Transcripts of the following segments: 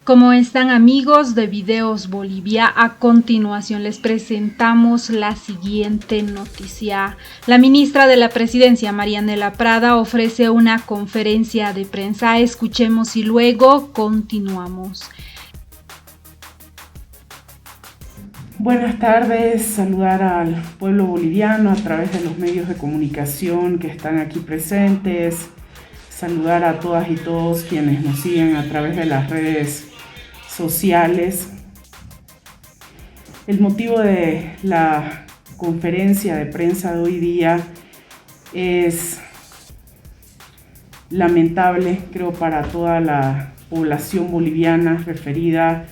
¿Cómo están, amigos de Videos Bolivia? A continuación les presentamos la siguiente noticia. La ministra de la Presidencia, Marianela Prada, ofrece una conferencia de prensa. Escuchemos y luego continuamos. Buenas tardes, saludar al pueblo boliviano a través de los medios de comunicación que están aquí presentes, saludar a todas y todos quienes nos siguen a través de las redes sociales. El motivo de la conferencia de prensa de hoy día es lamentable, creo, para toda la población boliviana, referida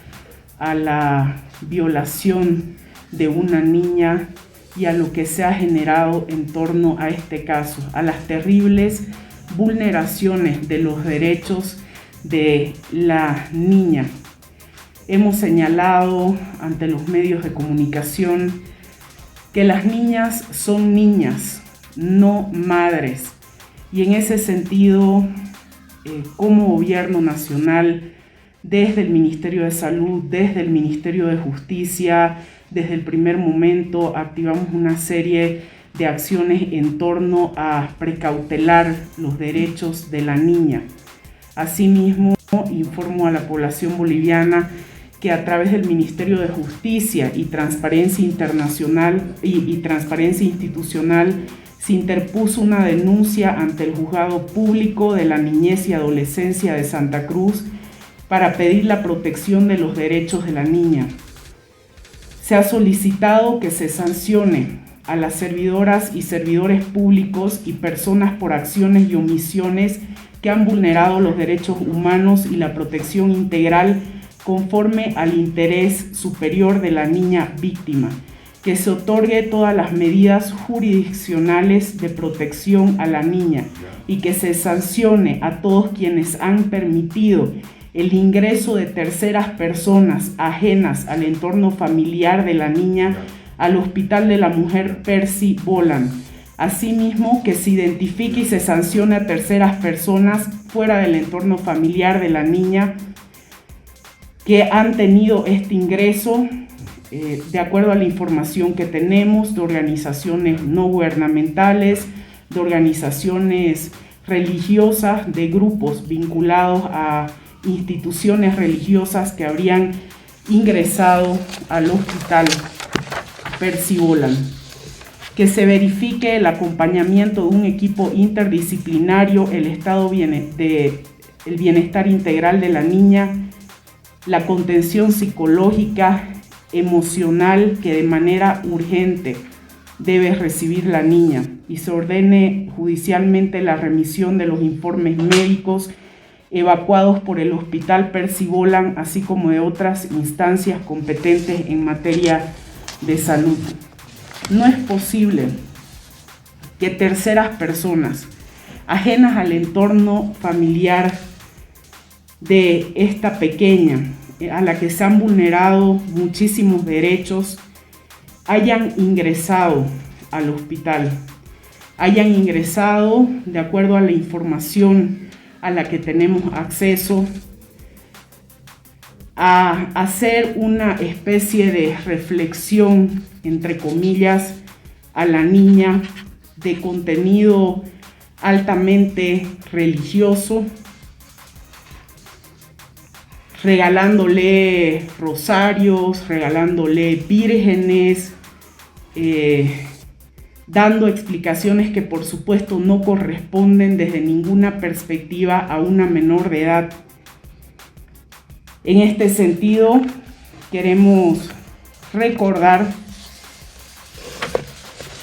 a la violación de una niña y a lo que se ha generado en torno a este caso, a las terribles vulneraciones de los derechos de la niña. Hemos señalado ante los medios de comunicación que las niñas son niñas, no madres, y en ese sentido, como gobierno nacional, desde el Ministerio de Salud, desde el Ministerio de Justicia, desde el primer momento activamos una serie de acciones en torno a precautelar los derechos de la niña. Asimismo, informo a la población boliviana que a través del Ministerio de Justicia y Transparencia Internacional y Transparencia Institucional se interpuso una denuncia ante el Juzgado Público de la Niñez y Adolescencia de Santa Cruz para pedir la protección de los derechos de la niña. Se ha solicitado que se sancione a las servidoras y servidores públicos y personas por acciones y omisiones que han vulnerado los derechos humanos y la protección integral conforme al interés superior de la niña víctima, que se otorgue todas las medidas jurisdiccionales de protección a la niña y que se sancione a todos quienes han permitido el ingreso de terceras personas ajenas al entorno familiar de la niña al Hospital de la Mujer Percy Boland. Asimismo, que se identifique y se sancione a terceras personas fuera del entorno familiar de la niña que han tenido este ingreso, de acuerdo a la información que tenemos, de organizaciones no gubernamentales, de organizaciones religiosas, de grupos vinculados a instituciones religiosas que habrían ingresado al Hospital Percy Boland. Que se verifique el acompañamiento de un equipo interdisciplinario, el estado del bienestar integral de la niña, la contención psicológica, emocional que de manera urgente debe recibir la niña, y se ordene judicialmente la remisión de los informes médicos evacuados por el Hospital Percy Boland, así como de otras instancias competentes en materia de salud. No es posible que terceras personas ajenas al entorno familiar de esta pequeña, a la que se han vulnerado muchísimos derechos, hayan ingresado al hospital, hayan ingresado, de acuerdo a la información a la que tenemos acceso, a hacer una especie de reflexión, entre comillas, a la niña de contenido altamente religioso, regalándole rosarios, regalándole vírgenes, dando explicaciones que por supuesto no corresponden desde ninguna perspectiva a una menor de edad. En este sentido, queremos recordar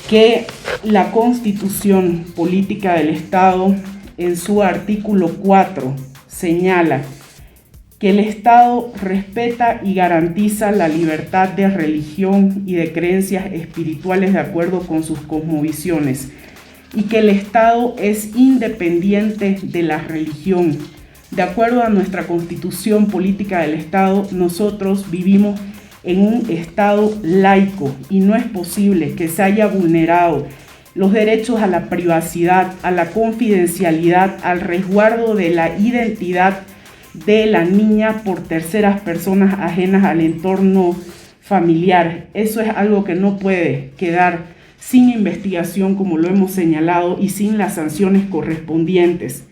que la Constitución Política del Estado, en su artículo 4, señala que el Estado respeta y garantiza la libertad de religión y de creencias espirituales de acuerdo con sus cosmovisiones, y que el Estado es independiente de la religión. De acuerdo a nuestra Constitución Política del Estado, nosotros vivimos en un Estado laico y no es posible que se haya vulnerado los derechos a la privacidad, a la confidencialidad, al resguardo de la identidad de la niña por terceras personas ajenas al entorno familiar. Eso es algo que no puede quedar sin investigación, como lo hemos señalado, y sin las sanciones correspondientes.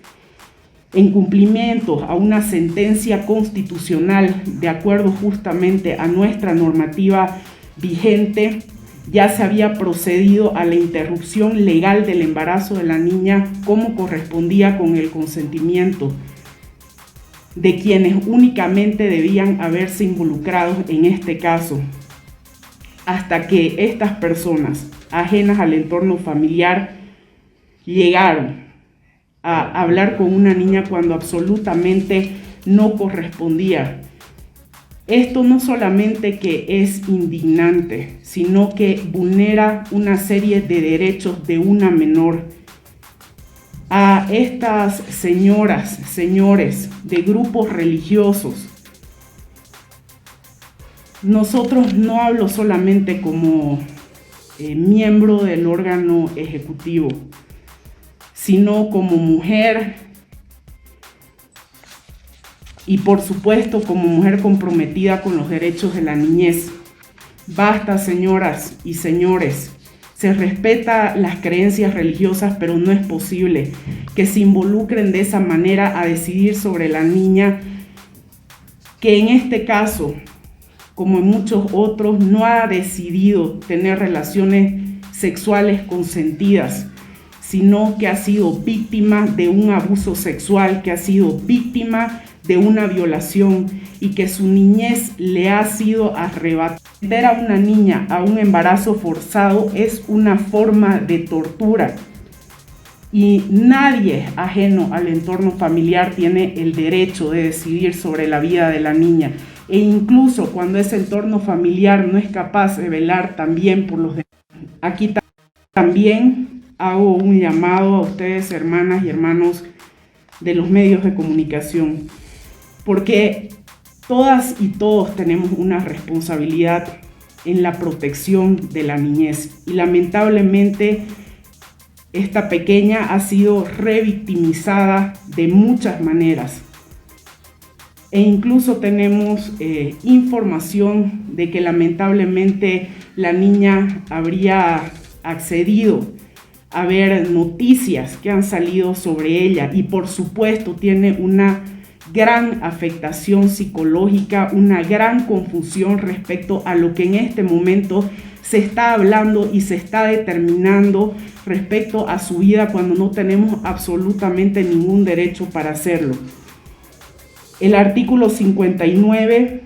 En cumplimiento a una sentencia constitucional, de acuerdo justamente a nuestra normativa vigente, ya se había procedido a la interrupción legal del embarazo de la niña como correspondía con el consentimiento de quienes únicamente debían haberse involucrados en este caso, hasta que estas personas ajenas al entorno familiar llegaron a hablar con una niña cuando absolutamente no correspondía. Esto no solamente que es indignante, sino que vulnera una serie de derechos de una menor. A estas señoras, señores de grupos religiosos, nosotros no hablo solamente como miembro del órgano ejecutivo, sino como mujer, y por supuesto como mujer comprometida con los derechos de la niñez. Basta, señoras y señores, se respeta las creencias religiosas, pero no es posible que se involucren de esa manera a decidir sobre la niña, que en este caso, como en muchos otros, no ha decidido tener relaciones sexuales consentidas, sino que ha sido víctima de un abuso sexual, que ha sido víctima de una violación y que su niñez le ha sido arrebatada. Meter a una niña a un embarazo forzado es una forma de tortura y nadie ajeno al entorno familiar tiene el derecho de decidir sobre la vida de la niña, e incluso cuando ese entorno familiar no es capaz de velar también por los derechos. Aquí también hago un llamado a ustedes, hermanas y hermanos de los medios de comunicación, porque todas y todos tenemos una responsabilidad en la protección de la niñez, y lamentablemente esta pequeña ha sido revictimizada de muchas maneras, e incluso tenemos información de que lamentablemente la niña habría accedido a ver noticias que han salido sobre ella, y por supuesto tiene una gran afectación psicológica, una gran confusión respecto a lo que en este momento se está hablando y se está determinando respecto a su vida, cuando no tenemos absolutamente ningún derecho para hacerlo. El artículo 59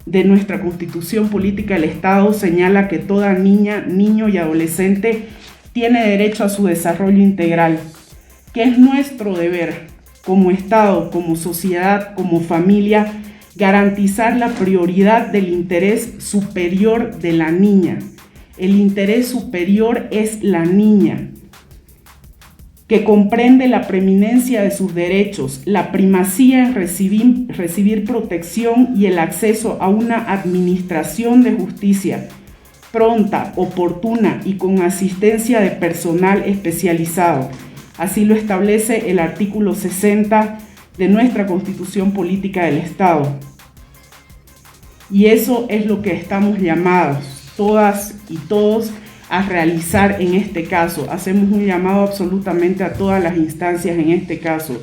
de nuestra Constitución Política del Estado señala que toda niña, niño y adolescente tiene derecho a su desarrollo integral, que es nuestro deber como Estado, como sociedad, como familia, garantizar la prioridad del interés superior de la niña. El interés superior es la niña, que comprende la preeminencia de sus derechos, la primacía en recibir protección y el acceso a una administración de justicia pronta, oportuna y con asistencia de personal especializado. Así lo establece el artículo 60 de nuestra Constitución Política del Estado. Y eso es lo que estamos llamados, todas y todos, a realizar en este caso. Hacemos un llamado absolutamente a todas las instancias, en este caso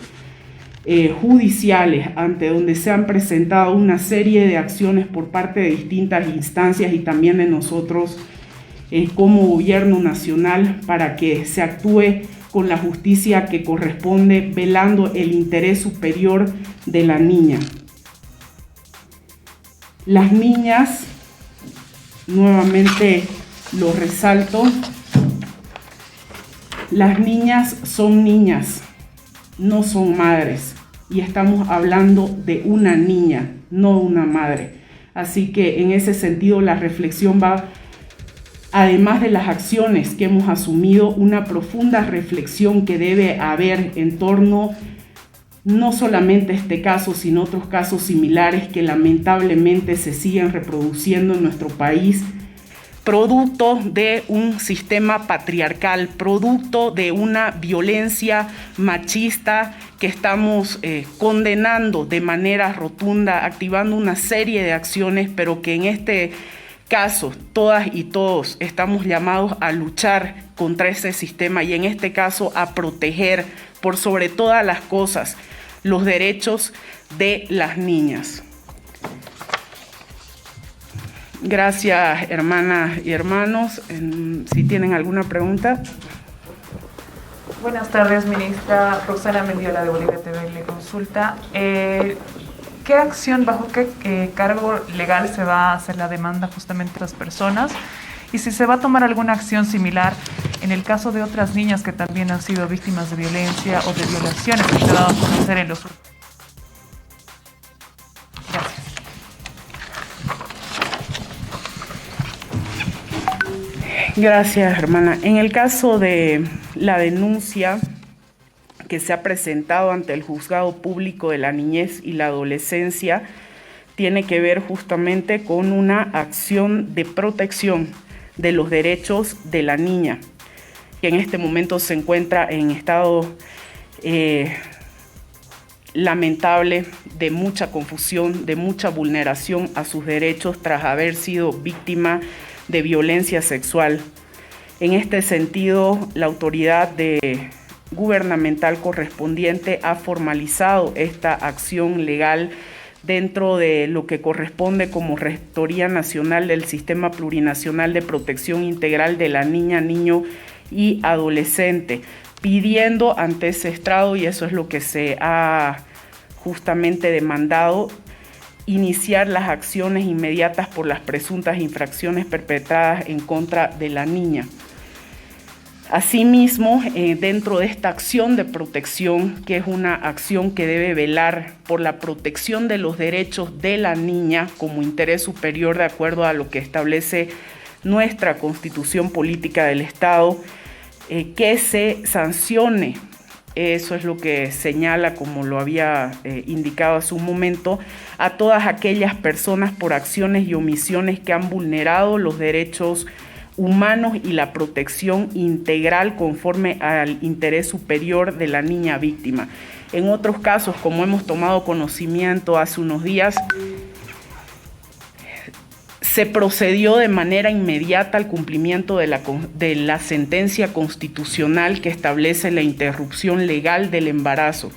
judiciales, ante donde se han presentado una serie de acciones por parte de distintas instancias y también de nosotros como gobierno nacional, para que se actúe con la justicia que corresponde, velando el interés superior de la niña. Las niñas, nuevamente lo resalto, las niñas son niñas, no son madres, y estamos hablando de una niña, no una madre. Así que en ese sentido la reflexión va, además de las acciones que hemos asumido, una profunda reflexión que debe haber en torno no solamente a este caso, sino otros casos similares que lamentablemente se siguen reproduciendo en nuestro país, producto de un sistema patriarcal, producto de una violencia machista que estamos condenando de manera rotunda, activando una serie de acciones, pero que en este caso todas y todos estamos llamados a luchar contra ese sistema y en este caso a proteger por sobre todas las cosas los derechos de las niñas. Gracias, hermanas y hermanos. Si tienen alguna pregunta. Buenas tardes, ministra. Roxana Mendiola de Bolivia TV le consulta. ¿Qué acción, bajo qué cargo legal se va a hacer la demanda justamente de las personas? Y si se va a tomar alguna acción similar en el caso de otras niñas que también han sido víctimas de violencia o de violaciones que se ha dado a conocer en los últimos. Gracias. Gracias, hermana. En el caso de la denuncia que se ha presentado ante el Juzgado Público de la Niñez y la Adolescencia, tiene que ver justamente con una acción de protección de los derechos de la niña, que en este momento se encuentra en estado lamentable de mucha confusión, de mucha vulneración a sus derechos tras haber sido víctima de violencia sexual. En este sentido, la autoridad gubernamental correspondiente ha formalizado esta acción legal dentro de lo que corresponde como Rectoría Nacional del Sistema Plurinacional de Protección Integral de la Niña, Niño y Adolescente, pidiendo ante ese estrado, y eso es lo que se ha justamente demandado, iniciar las acciones inmediatas por las presuntas infracciones perpetradas en contra de la niña. Asimismo, dentro de esta acción de protección, que es una acción que debe velar por la protección de los derechos de la niña como interés superior de acuerdo a lo que establece nuestra Constitución Política del Estado, que se sancione. Eso es lo que señala, como lo había indicado hace un momento, a todas aquellas personas por acciones y omisiones que han vulnerado los derechos humanos y la protección integral conforme al interés superior de la niña víctima. En otros casos, como hemos tomado conocimiento hace unos días, se procedió de manera inmediata al cumplimiento de la sentencia constitucional que establece la interrupción legal del embarazo.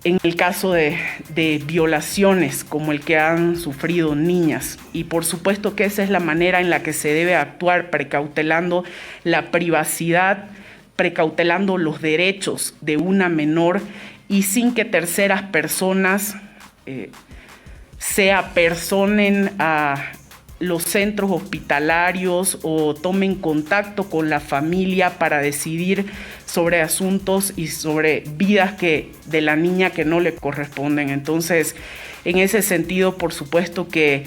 En el caso de violaciones como el que han sufrido niñas. Y por supuesto que esa es la manera en la que se debe actuar, precautelando la privacidad, precautelando los derechos de una menor y sin que terceras personas se apersonen a los centros hospitalarios o tomen contacto con la familia para decidir sobre asuntos y sobre vidas de la niña que no le corresponden. Entonces, en ese sentido, por supuesto que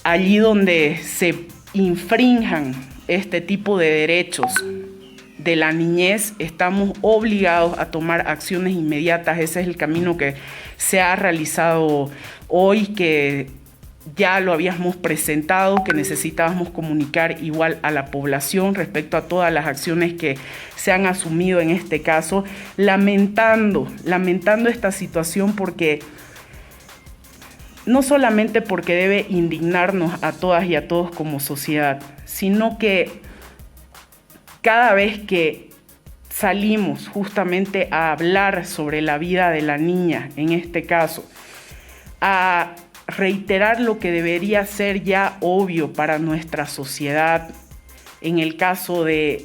allí donde se infrinjan este tipo de derechos de la niñez, estamos obligados a tomar acciones inmediatas. Ese es el camino que se ha realizado hoy, que ya lo habíamos presentado, que necesitábamos comunicar igual a la población respecto a todas las acciones que se han asumido en este caso, lamentando esta situación, porque no solamente porque debe indignarnos a todas y a todos como sociedad, sino que cada vez que salimos justamente a hablar sobre la vida de la niña, en este caso, a reiterar lo que debería ser ya obvio para nuestra sociedad, en el caso de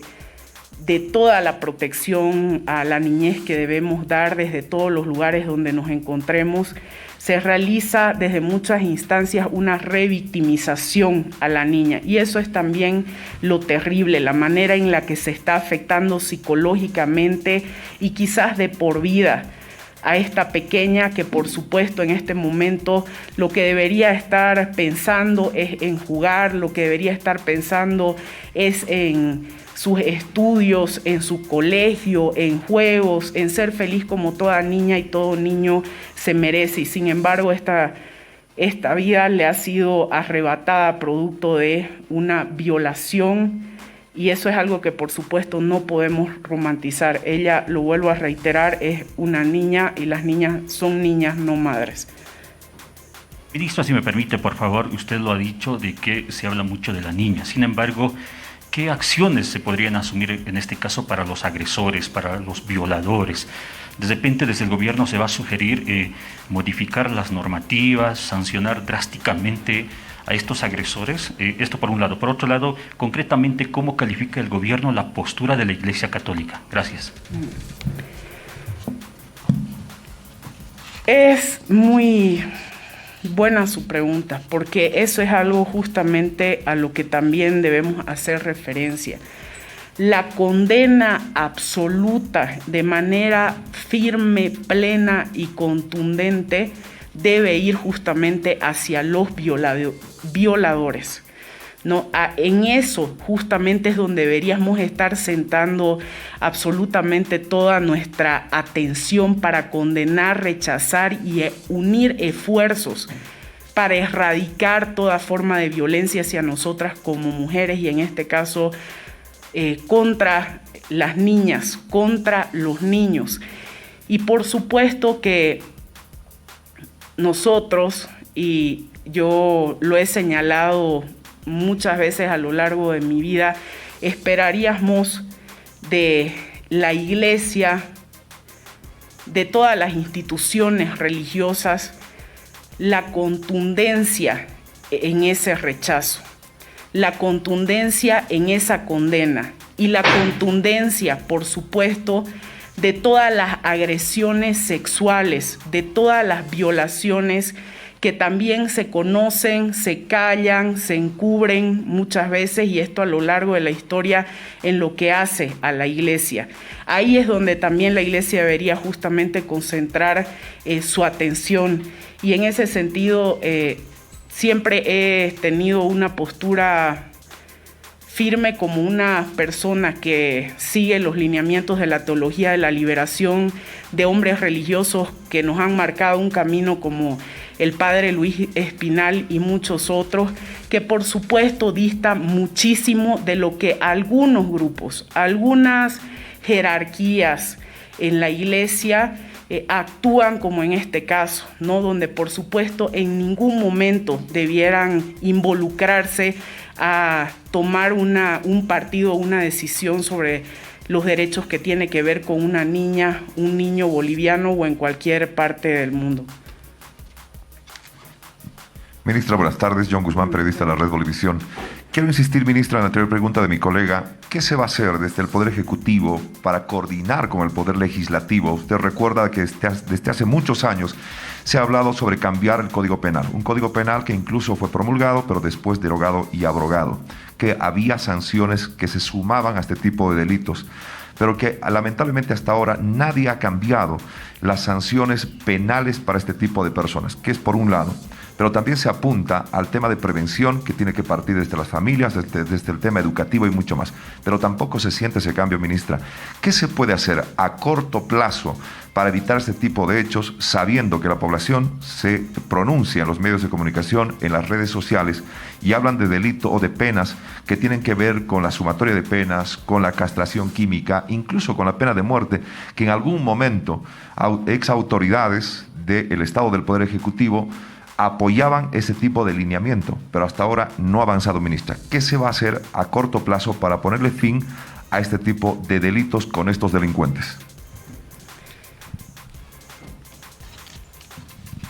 toda la protección a la niñez que debemos dar desde todos los lugares donde nos encontremos, se realiza desde muchas instancias una revictimización a la niña. Y eso es también lo terrible, la manera en la que se está afectando psicológicamente y quizás de por vida a esta pequeña, que por supuesto en este momento lo que debería estar pensando es en jugar, lo que debería estar pensando es en sus estudios, en su colegio, en juegos, en ser feliz como toda niña y todo niño se merece. Y sin embargo esta esta vida le ha sido arrebatada producto de una violación, y eso es algo que por supuesto no podemos romantizar. Ella, lo vuelvo a reiterar, es una niña y las niñas son niñas, no madres. Ministro, si me permite, por favor, usted lo ha dicho de que se habla mucho de la niña. Sin embargo, ¿qué acciones se podrían asumir en este caso para los agresores, para los violadores? De repente desde el gobierno se va a sugerir modificar las normativas, sancionar drásticamente a estos agresores. Esto por un lado. Por otro lado, concretamente, ¿cómo califica el gobierno la postura de la Iglesia Católica? Gracias. Es muy buena su pregunta, porque eso es algo justamente a lo que también debemos hacer referencia. La condena absoluta, de manera firme, plena y contundente, debe ir justamente hacia los violadores, ¿no? En eso justamente es donde deberíamos estar sentando absolutamente toda nuestra atención para condenar, rechazar y unir esfuerzos para erradicar toda forma de violencia hacia nosotras como mujeres, y en este caso contra las niñas, contra los niños. Y por supuesto que nosotros, y yo lo he señalado muchas veces a lo largo de mi vida, esperaríamos de la Iglesia, de todas las instituciones religiosas, la contundencia en ese rechazo, la contundencia en esa condena y la contundencia, por supuesto, de todas las agresiones sexuales, de todas las violaciones que también se conocen, se callan, se encubren muchas veces, y esto a lo largo de la historia en lo que hace a la Iglesia. Ahí es donde también la Iglesia debería justamente concentrar su atención, y en ese sentido siempre he tenido una postura firme como una persona que sigue los lineamientos de la teología de la liberación, de hombres religiosos que nos han marcado un camino como el padre Luis Espinal y muchos otros, que por supuesto dista muchísimo de lo que algunos grupos, algunas jerarquías en la Iglesia actúan, como en este caso, ¿no? Donde por supuesto en ningún momento debieran involucrarse a tomar un partido, una decisión sobre los derechos que tiene que ver con una niña, un niño boliviano o en cualquier parte del mundo. Ministra, buenas tardes. John Guzmán, periodista de la Red Bolivisión. Quiero insistir, ministra, en la anterior pregunta de mi colega. ¿Qué se va a hacer desde el Poder Ejecutivo para coordinar con el Poder Legislativo? Usted recuerda que desde hace muchos años se ha hablado sobre cambiar el Código Penal. Un Código Penal que incluso fue promulgado, pero después derogado y abrogado. Que había sanciones que se sumaban a este tipo de delitos, pero que lamentablemente hasta ahora nadie ha cambiado las sanciones penales para este tipo de personas, que es por un lado. Pero también se apunta al tema de prevención, que tiene que partir desde las familias, desde el tema educativo y mucho más. Pero tampoco se siente ese cambio, ministra. ¿Qué se puede hacer a corto plazo para evitar este tipo de hechos, sabiendo que la población se pronuncia en los medios de comunicación, en las redes sociales, y hablan de delito o de penas que tienen que ver con la sumatoria de penas, con la castración química, incluso con la pena de muerte, que en algún momento exautoridades del Estado, del Poder Ejecutivo, apoyaban ese tipo de lineamiento, pero hasta ahora no ha avanzado, ministra? ¿Qué se va a hacer a corto plazo para ponerle fin a este tipo de delitos con estos delincuentes?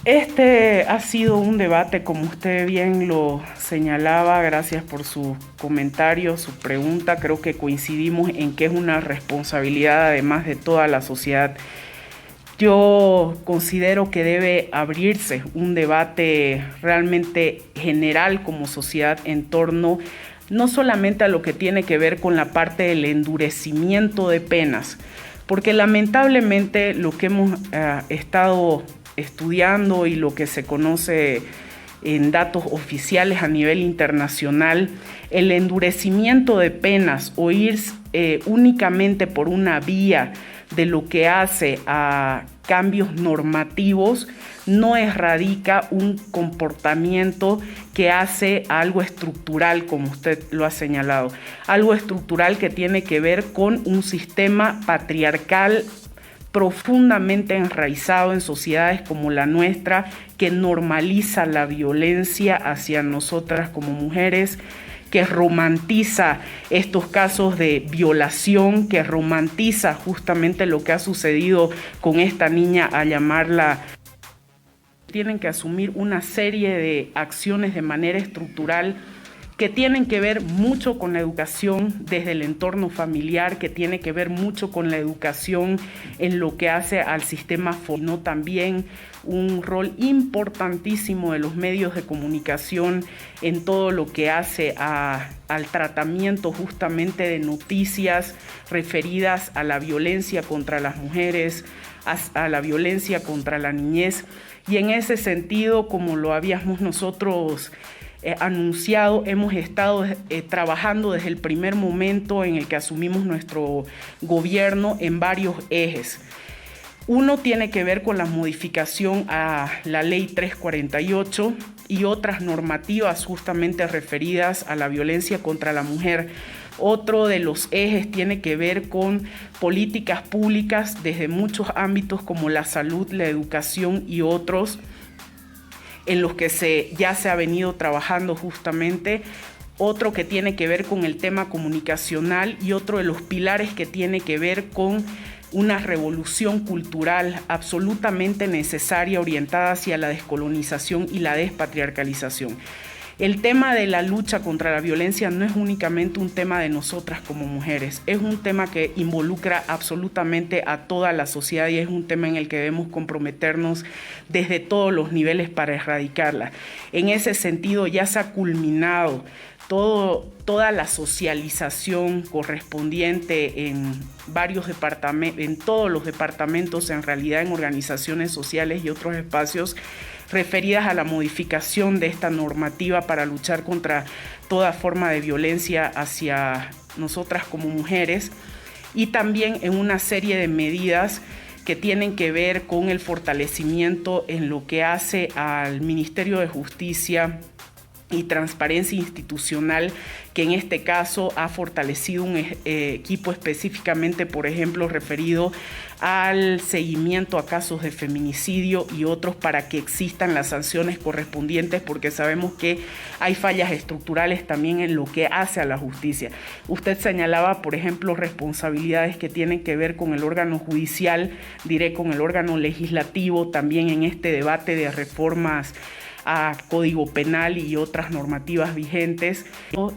Este ha sido un debate, como usted bien lo señalaba, gracias por su comentario, su pregunta. Creo que coincidimos en que es una responsabilidad además de toda la sociedad. Yo considero que debe abrirse un debate realmente general como sociedad en torno no solamente a lo que tiene que ver con la parte del endurecimiento de penas, porque lamentablemente lo que hemos estado estudiando y lo que se conoce en datos oficiales a nivel internacional, el endurecimiento de penas o ir únicamente por una vía de lo que hace a cambios normativos no erradica un comportamiento que hace algo estructural, como usted lo ha señalado, algo estructural que tiene que ver con un sistema patriarcal profundamente enraizado en sociedades como la nuestra, que normaliza la violencia hacia nosotras como mujeres, que romantiza estos casos de violación, que romantiza justamente lo que ha sucedido con esta niña, a llamarla. Tienen que asumir una serie de acciones de manera estructural que tienen que ver mucho con la educación desde el entorno familiar, que tiene que ver mucho con la educación en lo que hace al sistema, no también un rol importantísimo de los medios de comunicación en todo lo que hace al tratamiento justamente de noticias referidas a la violencia contra las mujeres, a la violencia contra la niñez. Y en ese sentido, como lo habíamos nosotros anunciado, hemos estado trabajando desde el primer momento en el que asumimos nuestro gobierno en varios ejes. Uno tiene que ver con la modificación a la Ley 348 y otras normativas justamente referidas a la violencia contra la mujer. Otro de los ejes tiene que ver con políticas públicas desde muchos ámbitos como la salud, la educación y otros, en los que ya se ha venido trabajando justamente. Otro que tiene que ver con el tema comunicacional y otro de los pilares que tiene que ver con una revolución cultural absolutamente necesaria, orientada hacia la descolonización y la despatriarcalización. El tema de la lucha contra la violencia no es únicamente un tema de nosotras como mujeres, es un tema que involucra absolutamente a toda la sociedad y es un tema en el que debemos comprometernos desde todos los niveles para erradicarla. En ese sentido ya se ha culminado toda la socialización correspondiente en varios departamentos, en todos los departamentos, en realidad en organizaciones sociales y otros espacios referidas a la modificación de esta normativa para luchar contra toda forma de violencia hacia nosotras como mujeres, y también en una serie de medidas que tienen que ver con el fortalecimiento en lo que hace al Ministerio de Justicia y Transparencia Institucional, que en este caso ha fortalecido un equipo específicamente, por ejemplo, referido al seguimiento a casos de feminicidio y otros, para que existan las sanciones correspondientes, porque sabemos que hay fallas estructurales también en lo que hace a la justicia. Usted señalaba, por ejemplo, responsabilidades que tienen que ver con el órgano judicial, diré con el órgano legislativo, también en este debate de reformas a Código Penal y otras normativas vigentes,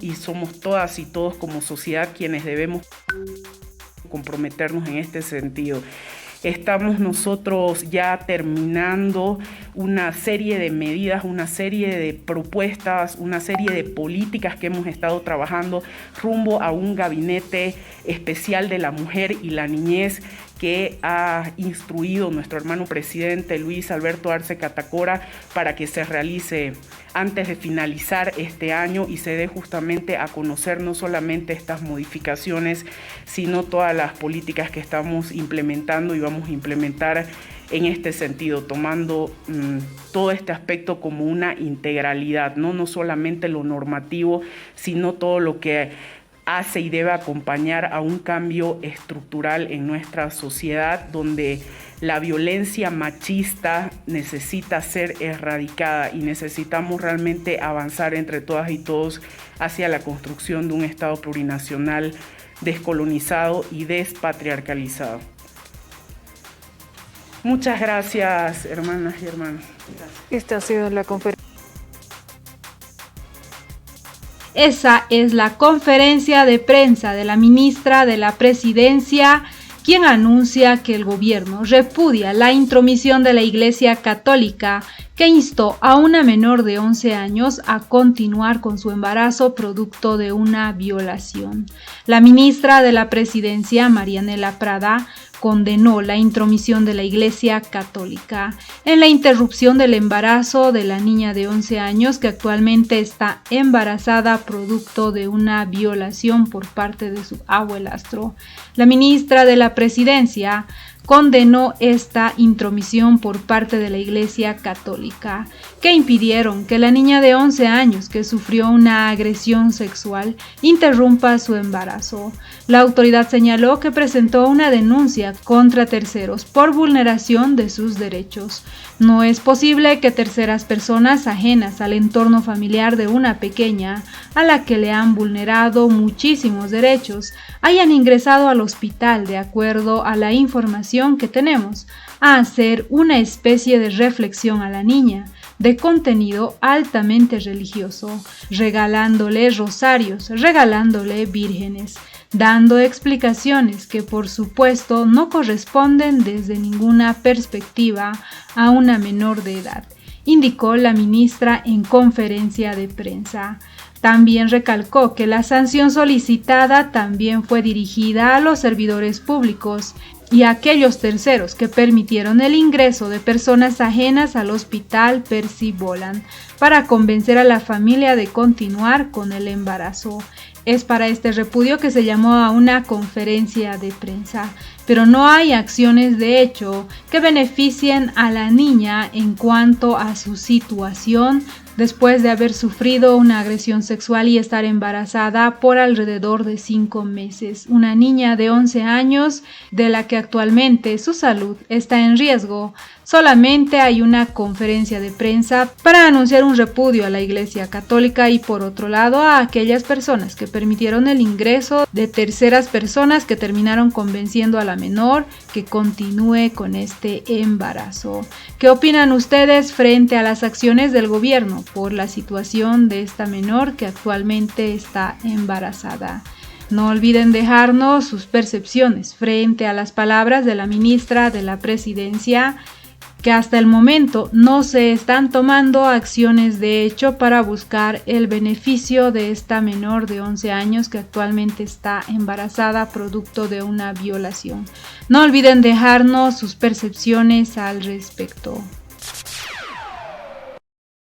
y somos todas y todos como sociedad quienes debemos comprometernos en este sentido. Estamos nosotros ya terminando una serie de medidas, una serie de propuestas, una serie de políticas que hemos estado trabajando rumbo a un gabinete especial de la mujer y la niñez que ha instruido nuestro hermano presidente Luis Alberto Arce Catacora para que se realice antes de finalizar este año y se dé justamente a conocer no solamente estas modificaciones, sino todas las políticas que estamos implementando y vamos a implementar en este sentido, tomando todo este aspecto como una integralidad, no solamente lo normativo, sino todo lo que hace y debe acompañar a un cambio estructural en nuestra sociedad, donde la violencia machista necesita ser erradicada y necesitamos realmente avanzar entre todas y todos hacia la construcción de un Estado plurinacional descolonizado y despatriarcalizado. Muchas gracias, hermanas y hermanos. Esta ha sido la conferencia. Esa es la conferencia de prensa de la ministra de la Presidencia, quien anuncia que el gobierno repudia la intromisión de la Iglesia Católica, que instó a una menor de 11 años a continuar con su embarazo producto de una violación. La ministra de la Presidencia, Marianela Prada, condenó la intromisión de la Iglesia Católica en la interrupción del embarazo de la niña de 11 años que actualmente está embarazada producto de una violación por parte de su abuelastro. La ministra de la Presidencia condenó esta intromisión por parte de la Iglesia Católica, que impidieron que la niña de 11 años que sufrió una agresión sexual interrumpa su embarazo. La autoridad señaló que presentó una denuncia contra terceros por vulneración de sus derechos. No es posible que terceras personas ajenas al entorno familiar de una pequeña, a la que le han vulnerado muchísimos derechos, hayan ingresado al hospital de acuerdo a la información que tenemos, a hacer una especie de reflexión a la niña, de contenido altamente religioso, regalándole rosarios, regalándole vírgenes, dando explicaciones que por supuesto no corresponden desde ninguna perspectiva a una menor de edad, indicó la ministra en conferencia de prensa. También recalcó que la sanción solicitada también fue dirigida a los servidores públicos y a aquellos terceros que permitieron el ingreso de personas ajenas al hospital Percy Boland para convencer a la familia de continuar con el embarazo. Es para este repudio que se llamó a una conferencia de prensa, pero no hay acciones de hecho que beneficien a la niña en cuanto a su situación después de haber sufrido una agresión sexual y estar embarazada por alrededor de 5 meses. Una niña de 11 años de la que actualmente su salud está en riesgo. Solamente hay una conferencia de prensa para anunciar un repudio a la Iglesia Católica y por otro lado a aquellas personas que permitieron el ingreso de terceras personas que terminaron convenciendo a la menor que continúe con este embarazo. ¿Qué opinan ustedes frente a las acciones del gobierno por la situación de esta menor que actualmente está embarazada? No olviden dejarnos sus percepciones frente a las palabras de la ministra de la Presidencia, que hasta el momento no se están tomando acciones de hecho para buscar el beneficio de esta menor de 11 años que actualmente está embarazada producto de una violación. No olviden dejarnos sus percepciones al respecto.